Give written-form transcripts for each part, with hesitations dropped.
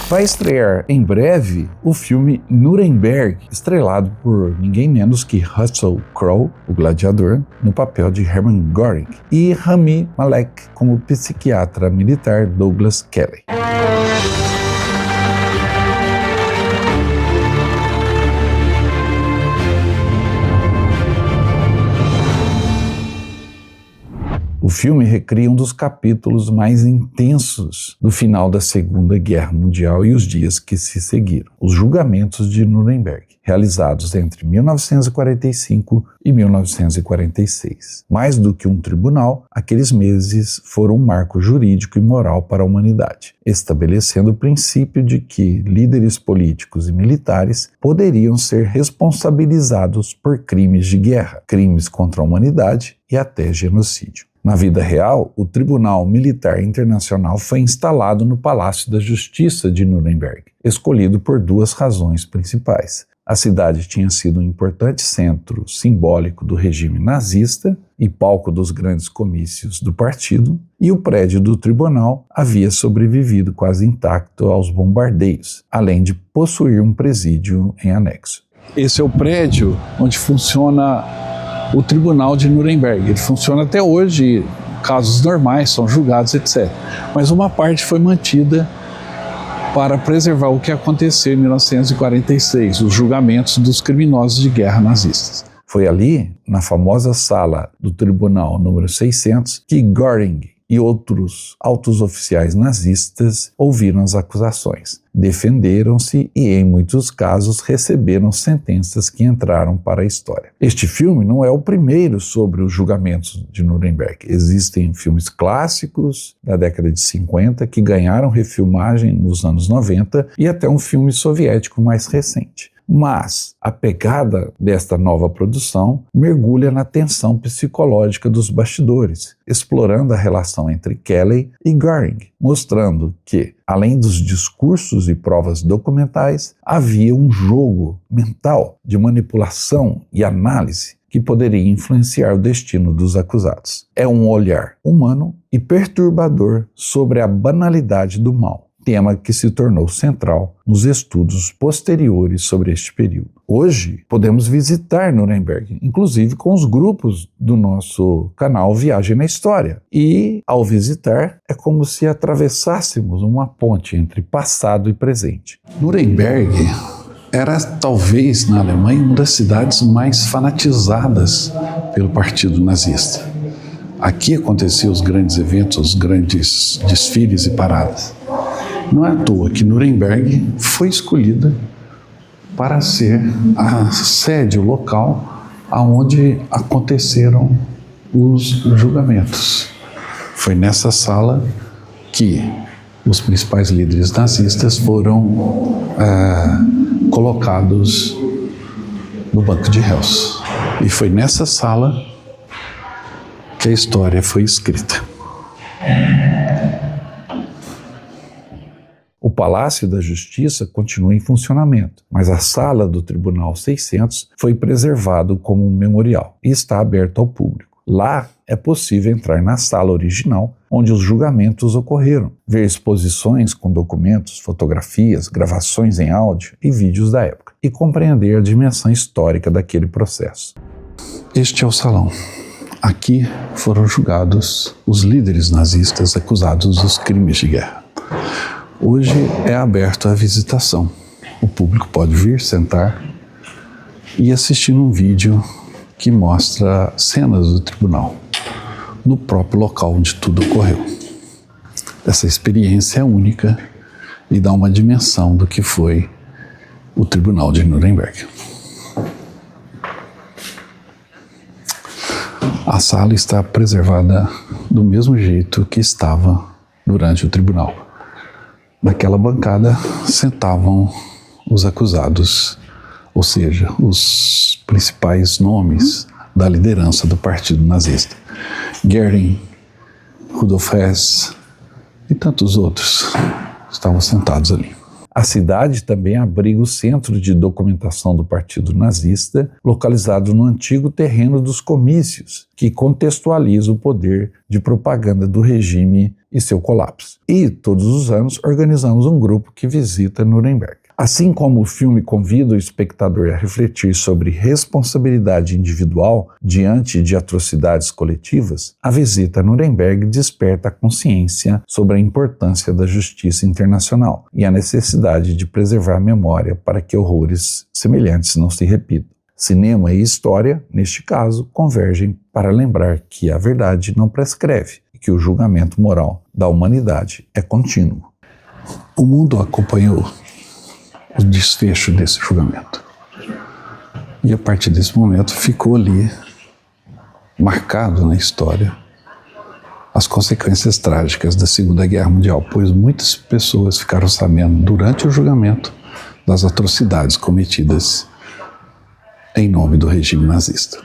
Vai estrear em breve o filme Nuremberg, estrelado por ninguém menos que Russell Crowe, o gladiador, no papel de Hermann Göring, e Rami Malek como psiquiatra militar Douglas Kelly. O filme recria um dos capítulos mais intensos do final da Segunda Guerra Mundial e os dias que se seguiram, os julgamentos de Nuremberg, realizados entre 1945 e 1946. Mais do que um tribunal, aqueles meses foram um marco jurídico e moral para a humanidade, estabelecendo o princípio de que líderes políticos e militares poderiam ser responsabilizados por crimes de guerra, crimes contra a humanidade e até genocídio. Na vida real, o Tribunal Militar Internacional foi instalado no Palácio da Justiça de Nuremberg, escolhido por duas razões principais. A cidade tinha sido um importante centro simbólico do regime nazista e palco dos grandes comícios do partido, e o prédio do tribunal havia sobrevivido quase intacto aos bombardeios, além de possuir um presídio em anexo. Esse é o prédio onde funciona o Tribunal de Nuremberg. Ele funciona até hoje, casos normais são julgados, etc. Mas uma parte foi mantida para preservar o que aconteceu em 1946, os julgamentos dos criminosos de guerra nazistas. Foi ali, na famosa sala do Tribunal número 600, que Göring e outros altos oficiais nazistas ouviram as acusações, defenderam-se e, em muitos casos, receberam sentenças que entraram para a história. Este filme não é o primeiro sobre os julgamentos de Nuremberg. Existem filmes clássicos da década de 50 que ganharam refilmagem nos anos 90 e até um filme soviético mais recente. Mas a pegada desta nova produção mergulha na tensão psicológica dos bastidores, explorando a relação entre Kelly e Göring, mostrando que, além dos discursos e provas documentais, havia um jogo mental de manipulação e análise que poderia influenciar o destino dos acusados. É um olhar humano e perturbador sobre a banalidade do mal, tema que se tornou central nos estudos posteriores sobre este período. Hoje, podemos visitar Nuremberg, inclusive com os grupos do nosso canal Viagem na História. E, ao visitar, é como se atravessássemos uma ponte entre passado e presente. Nuremberg era, talvez, na Alemanha, uma das cidades mais fanatizadas pelo partido nazista. Aqui aconteciam os grandes eventos, os grandes desfiles e paradas. Não é à toa que Nuremberg foi escolhida para ser a sede, o local onde aconteceram os julgamentos. Foi nessa sala que os principais líderes nazistas foram colocados no banco de réus. E foi nessa sala que a história foi escrita. O Palácio da Justiça continua em funcionamento, mas a sala do Tribunal 600 foi preservado como um memorial e está aberto ao público. Lá é possível entrar na sala original, onde os julgamentos ocorreram, ver exposições com documentos, fotografias, gravações em áudio e vídeos da época, e compreender a dimensão histórica daquele processo. Este é o salão. Aqui foram julgados os líderes nazistas acusados dos crimes de guerra. Hoje é aberto à visitação. O público pode vir, sentar e assistir um vídeo que mostra cenas do tribunal, no próprio local onde tudo ocorreu. Essa experiência é única e dá uma dimensão do que foi o Tribunal de Nuremberg. A sala está preservada do mesmo jeito que estava durante o tribunal. Naquela bancada sentavam os acusados, ou seja, os principais nomes da liderança do partido nazista. Göring, Rudolf Hess e tantos outros estavam sentados ali. A cidade também abriga o centro de documentação do Partido Nazista, localizado no antigo terreno dos comícios, que contextualiza o poder de propaganda do regime e seu colapso. E, todos os anos, organizamos um grupo que visita Nuremberg. Assim como o filme convida o espectador a refletir sobre responsabilidade individual diante de atrocidades coletivas, a visita a Nuremberg desperta a consciência sobre a importância da justiça internacional e a necessidade de preservar a memória para que horrores semelhantes não se repitam. Cinema e história, neste caso, convergem para lembrar que a verdade não prescreve e que o julgamento moral da humanidade é contínuo. O mundo acompanhou o desfecho desse julgamento. E a partir desse momento ficou ali, marcado na história, as consequências trágicas da Segunda Guerra Mundial, pois muitas pessoas ficaram sabendo durante o julgamento das atrocidades cometidas em nome do regime nazista.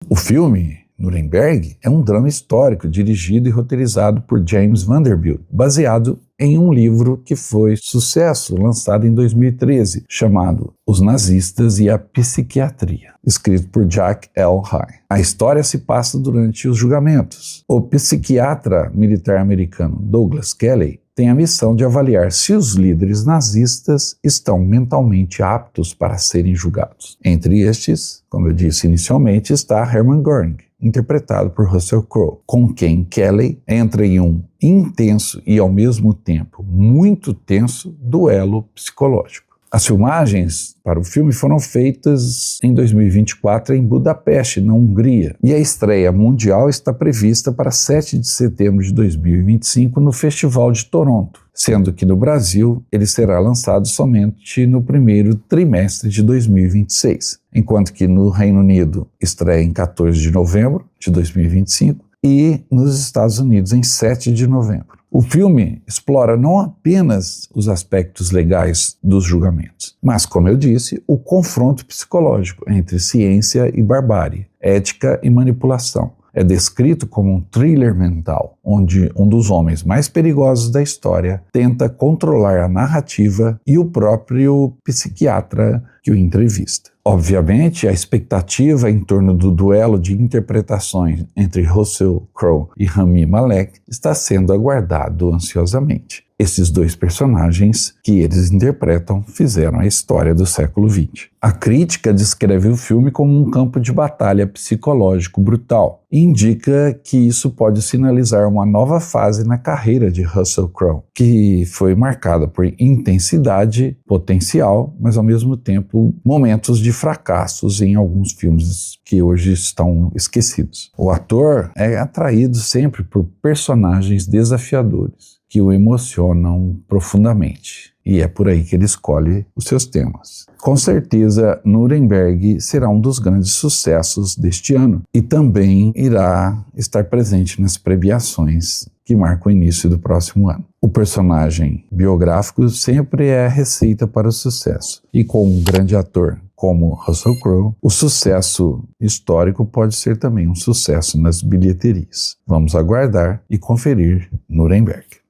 O filme Nuremberg é um drama histórico dirigido e roteirizado por James Vanderbilt, baseado em um livro que foi sucesso, lançado em 2013, chamado Os Nazistas e a Psiquiatria, escrito por Jack L. High. A história se passa durante os julgamentos. O psiquiatra militar americano Douglas Kelly tem a missão de avaliar se os líderes nazistas estão mentalmente aptos para serem julgados. Entre estes, como eu disse inicialmente, está Hermann Göring, interpretado por Russell Crowe, com quem Kelly entra em um intenso e, ao mesmo tempo, muito tenso duelo psicológico. As filmagens para o filme foram feitas em 2024 em Budapeste, na Hungria, e a estreia mundial está prevista para 7 de setembro de 2025 no Festival de Toronto, sendo que no Brasil ele será lançado somente no primeiro trimestre de 2026, enquanto que no Reino Unido estreia em 14 de novembro de 2025 e nos Estados Unidos em 7 de novembro. O filme explora não apenas os aspectos legais dos julgamentos, mas, como eu disse, o confronto psicológico entre ciência e barbárie, ética e manipulação. É descrito como um thriller mental, onde um dos homens mais perigosos da história tenta controlar a narrativa e o próprio psiquiatra que o entrevista. Obviamente, a expectativa em torno do duelo de interpretações entre Russell Crowe e Rami Malek está sendo aguardado ansiosamente. Esses dois personagens que eles interpretam fizeram a história do século XX. A crítica descreve o filme como um campo de batalha psicológico brutal e indica que isso pode sinalizar uma nova fase na carreira de Russell Crowe, que foi marcada por intensidade, potencial, mas ao mesmo tempo momentos de fracassos em alguns filmes que hoje estão esquecidos. O ator é atraído sempre por personagens desafiadores que o emocionam profundamente. E é por aí que ele escolhe os seus temas. Com certeza, Nuremberg será um dos grandes sucessos deste ano e também irá estar presente nas premiações que marcam o início do próximo ano. O personagem biográfico sempre é a receita para o sucesso. E com um grande ator como Russell Crowe, o sucesso histórico pode ser também um sucesso nas bilheterias. Vamos aguardar e conferir Nuremberg.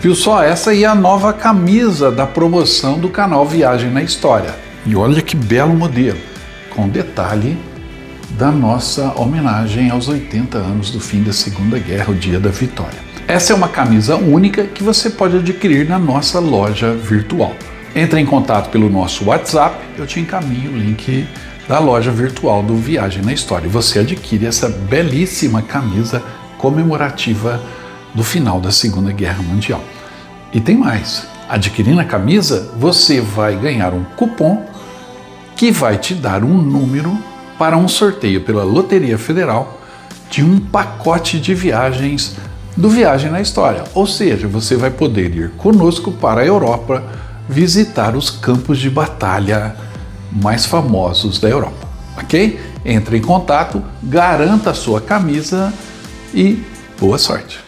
Viu só? Essa aí é a nova camisa da promoção do canal Viagem na História. E olha que belo modelo, com detalhe da nossa homenagem aos 80 anos do fim da Segunda Guerra, o Dia da Vitória. Essa é uma camisa única que você pode adquirir na nossa loja virtual. Entre em contato pelo nosso WhatsApp, eu te encaminho o link da loja virtual do Viagem na História. Você adquire essa belíssima camisa comemorativa do final da Segunda Guerra Mundial. E tem mais, adquirindo a camisa, você vai ganhar um cupom que vai te dar um número para um sorteio pela Loteria Federal de um pacote de viagens do Viagem na História. Ou seja, você vai poder ir conosco para a Europa visitar os campos de batalha mais famosos da Europa, ok? Entre em contato, garanta a sua camisa e boa sorte!